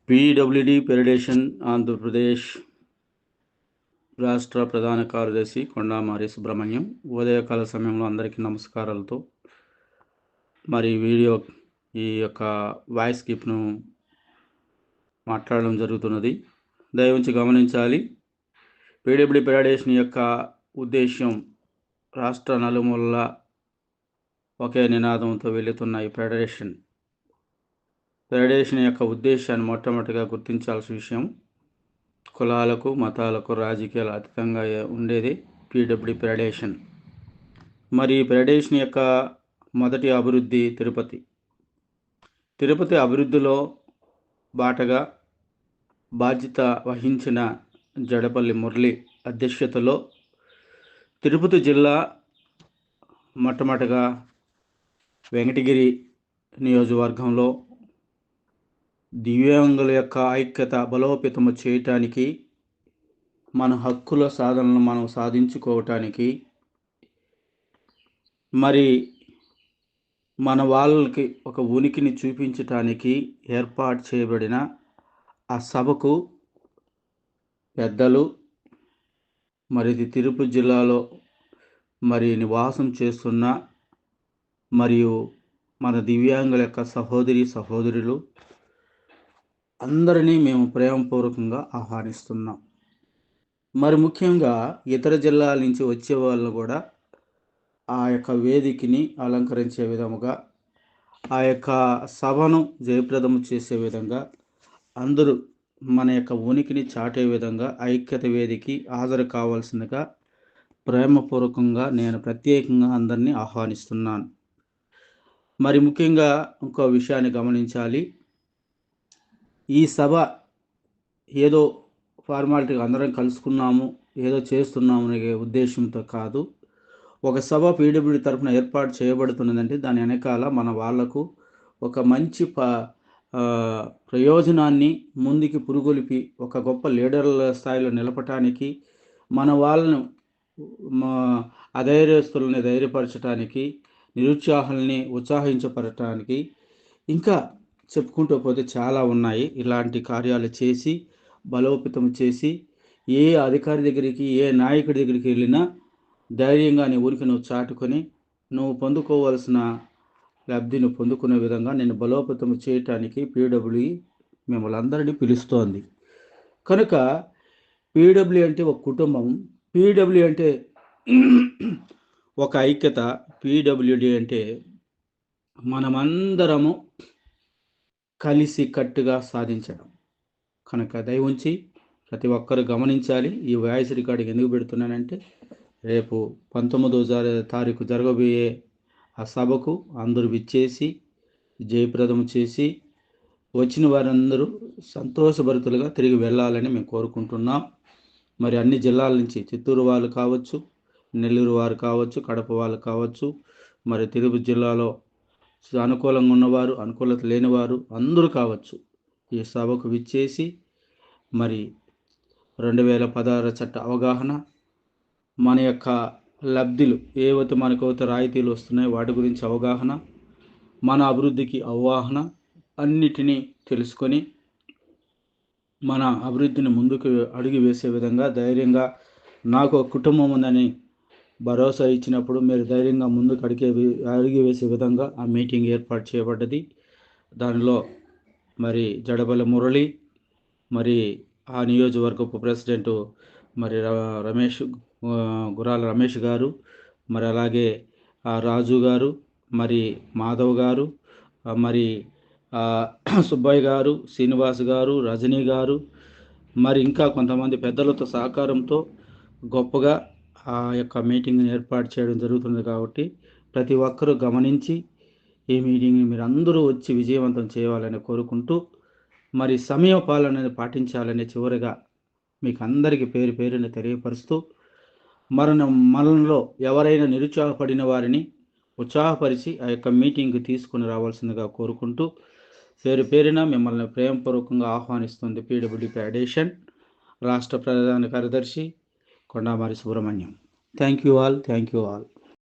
PWD federation Andhra Pradesh రాష్ట్ర ప్రధాన కార్యదర్శి కొండామారి సుబ్రహ్మణ్యం. ఉదయకాల సమయంలో అందరికీ నమస్కారాలతో మరి ఈ యొక్క వాయిస్ క్లిప్ను మాట్లాడడం జరుగుతున్నది. దయవుంచి గమనించాలి. పీడబ్ల్యూడీ ఫెడరేషన్ యొక్క ఉద్దేశ్యం రాష్ట్ర నలుమూలల ఒకే నినాదంతో వెళుతున్న ఈ ఫెడరేషన్ యొక్క ఉద్దేశాన్ని మొట్టమొదటిగా గుర్తించాల్సిన విషయం, కులాలకు మతాలకు రాజకీయాలు అతీతంగా ఉండేది పీడబ్ల్యూడీ ఫెడరేషన్. మరి ఈ ఫెడరేషన్ యొక్క మొదటి అభివృద్ధి తిరుపతి అభివృద్ధిలో బాటగా బాధ్యత వహించిన జడపల్లి మురళి అధ్యక్షతలో తిరుపతి జిల్లా మొట్టమొదటిగా వెంకటగిరి నియోజకవర్గంలో దివ్యాంగుల యొక్క ఐక్యత బలోపేతము చేయటానికి, మన హక్కుల సాధనలు మనం సాధించుకోవటానికి, మరి మన వాళ్ళకి ఒక ఉనికిని చూపించటానికి ఏర్పాటు చేయబడిన ఆ సభకు పెద్దలు, మరి ఇది తిరుపతి జిల్లాలో మరి నివాసం చేస్తున్న మరియు మన దివ్యాంగుల యొక్క సహోదరులు అందరినీ మేము ప్రేమపూర్వకంగా ఆహ్వానిస్తున్నాం. మరి ముఖ్యంగా ఇతర జిల్లాల నుంచి వచ్చే వాళ్ళు కూడా ఆ యొక్క వేదికని అలంకరించే విధముగా, ఆ యొక్క సభను జయప్రదం చేసే విధంగా, అందరూ మన యొక్క ఉనికిని చాటే విధంగా ఐక్యత వేదికకి హాజరు కావాల్సిందిగా ప్రేమపూర్వకంగా నేను ప్రత్యేకంగా అందరినీ ఆహ్వానిస్తున్నాను. మరి ముఖ్యంగా ఇంకో విషయాన్ని గమనించాలి. ఈ సభ ఏదో ఫార్మాలిటీగా అందరం కలుసుకున్నాము, ఏదో చేస్తున్నాము అనే ఉద్దేశంతో కాదు. ఒక సభ పీడబ్ల్యూడీ తరఫున ఏర్పాటు చేయబడుతున్నదంటే దాని వెనకాల మన వాళ్లకు ఒక మంచి ప్రయోజనాన్ని ముందుకి పురుగొలిపి ఒక గొప్ప లీడర్ల స్థాయిలో నిలపటానికి, మన వాళ్ళను అధైర్యస్తుల్ని ధైర్యపరచడానికి, నిరుత్సాహాలని ఉత్సాహించపరచడానికి, ఇంకా చెప్పుకుంటూ పోతే చాలా ఉన్నాయి. ఇలాంటి కార్యాలు చేసి బలోపేతం చేసి ఏ అధికారి దగ్గరికి, ఏ నాయకుడి దగ్గరికి వెళ్ళినా ధైర్యంగా నీ ఊరికి నువ్వు చాటుకొని నువ్వు పొందుకోవాల్సిన లబ్ధిని పొందుకునే విధంగా నేను బలోపేతం చేయటానికి పీడబ్ల్యూడీ మిమ్మల్ని అందరినీ పిలుస్తోంది. కనుక పీడబ్ల్యూడీ అంటే ఒక కుటుంబం, పీడబ్ల్యూడీ అంటే ఒక ఐక్యత, పీడబ్ల్యూడీ అంటే మనమందరము కలిసి కట్టుగా సాధించడం. కనుక దయవుంచి ప్రతి ఒక్కరు గమనించాలి. ఈ వాయిస్ రికార్డింగ్ ఎందుకు పెడుతున్నానంటే, రేపు 19వ తారీఖు జరగబోయే ఆ సభకు అందరూ విచ్చేసి జయప్రదం చేసి వచ్చిన వారందరూ సంతోషభరితులుగా తిరిగి వెళ్ళాలని మేము కోరుకుంటున్నాం. మరి అన్ని జిల్లాల నుంచి, చిత్తూరు వాళ్ళు కావచ్చు, నెల్లూరు వారు కావచ్చు, కడప వాళ్ళు కావచ్చు, మరి తిరుపతి జిల్లాలో అనుకూలంగా ఉన్నవారు, అనుకూలత లేనివారు అందరూ కావచ్చు, ఈ సభకు విచ్చేసి మరి 2016 చట్ట అవగాహన, మన యొక్క లబ్ధులు ఏవైతే మనకైతే రాయితీలు వస్తున్నాయో వాటి గురించి అవగాహన, మన అభివృద్ధికి అవగాహన అన్నిటినీ తెలుసుకొని మన అభివృద్ధిని ముందుకు అడుగు వేసే విధంగా ధైర్యంగా, నాకు ఒక కుటుంబం ఉందని భరోసా ఇచ్చినప్పుడు మీరు ధైర్యంగా ముందుకు అడుగు వేసే విధంగా ఆ మీటింగ్ ఏర్పాటు చేయబడ్డది. దానిలో మరి జడపల్లి మురళి, మరి ఆ నియోజకవర్గపు ప్రెసిడెంటు మరి గురాల రమేష్ గారు, మరి అలాగే రాజు గారు, మరి మాధవ్ గారు, మరి సుబ్బయ్య గారు, శ్రీనివాస్ గారు, రజనీ గారు, మరి ఇంకా కొంతమంది పెద్దలతో సహకారంతో గొప్పగా ఆ యొక్క మీటింగ్ని ఏర్పాటు చేయడం జరుగుతుంది. కాబట్టి ప్రతి ఒక్కరూ గమనించి ఈ మీటింగ్ని మీరు అందరూ వచ్చి విజయవంతం చేయాలని కోరుకుంటూ, మరి సమయ పాలనని పాటించాలని చివరిగా మీకు అందరికీ పేరు పేరున తెలియపరుస్తూ, మనలో ఎవరైనా నిరుత్సాహపడిన వారిని ఉత్సాహపరిచి ఆ యొక్క మీటింగ్కి తీసుకుని రావాల్సిందిగా కోరుకుంటూ, పేరు పేరున మిమ్మల్ని ప్రేమపూర్వకంగా ఆహ్వానిస్తుంది పీడబ్ల్యూడీ ఫెడరేషన్ రాష్ట్ర ప్రధాన కార్యదర్శి Kondamari Subrahmanyam. Thank you all.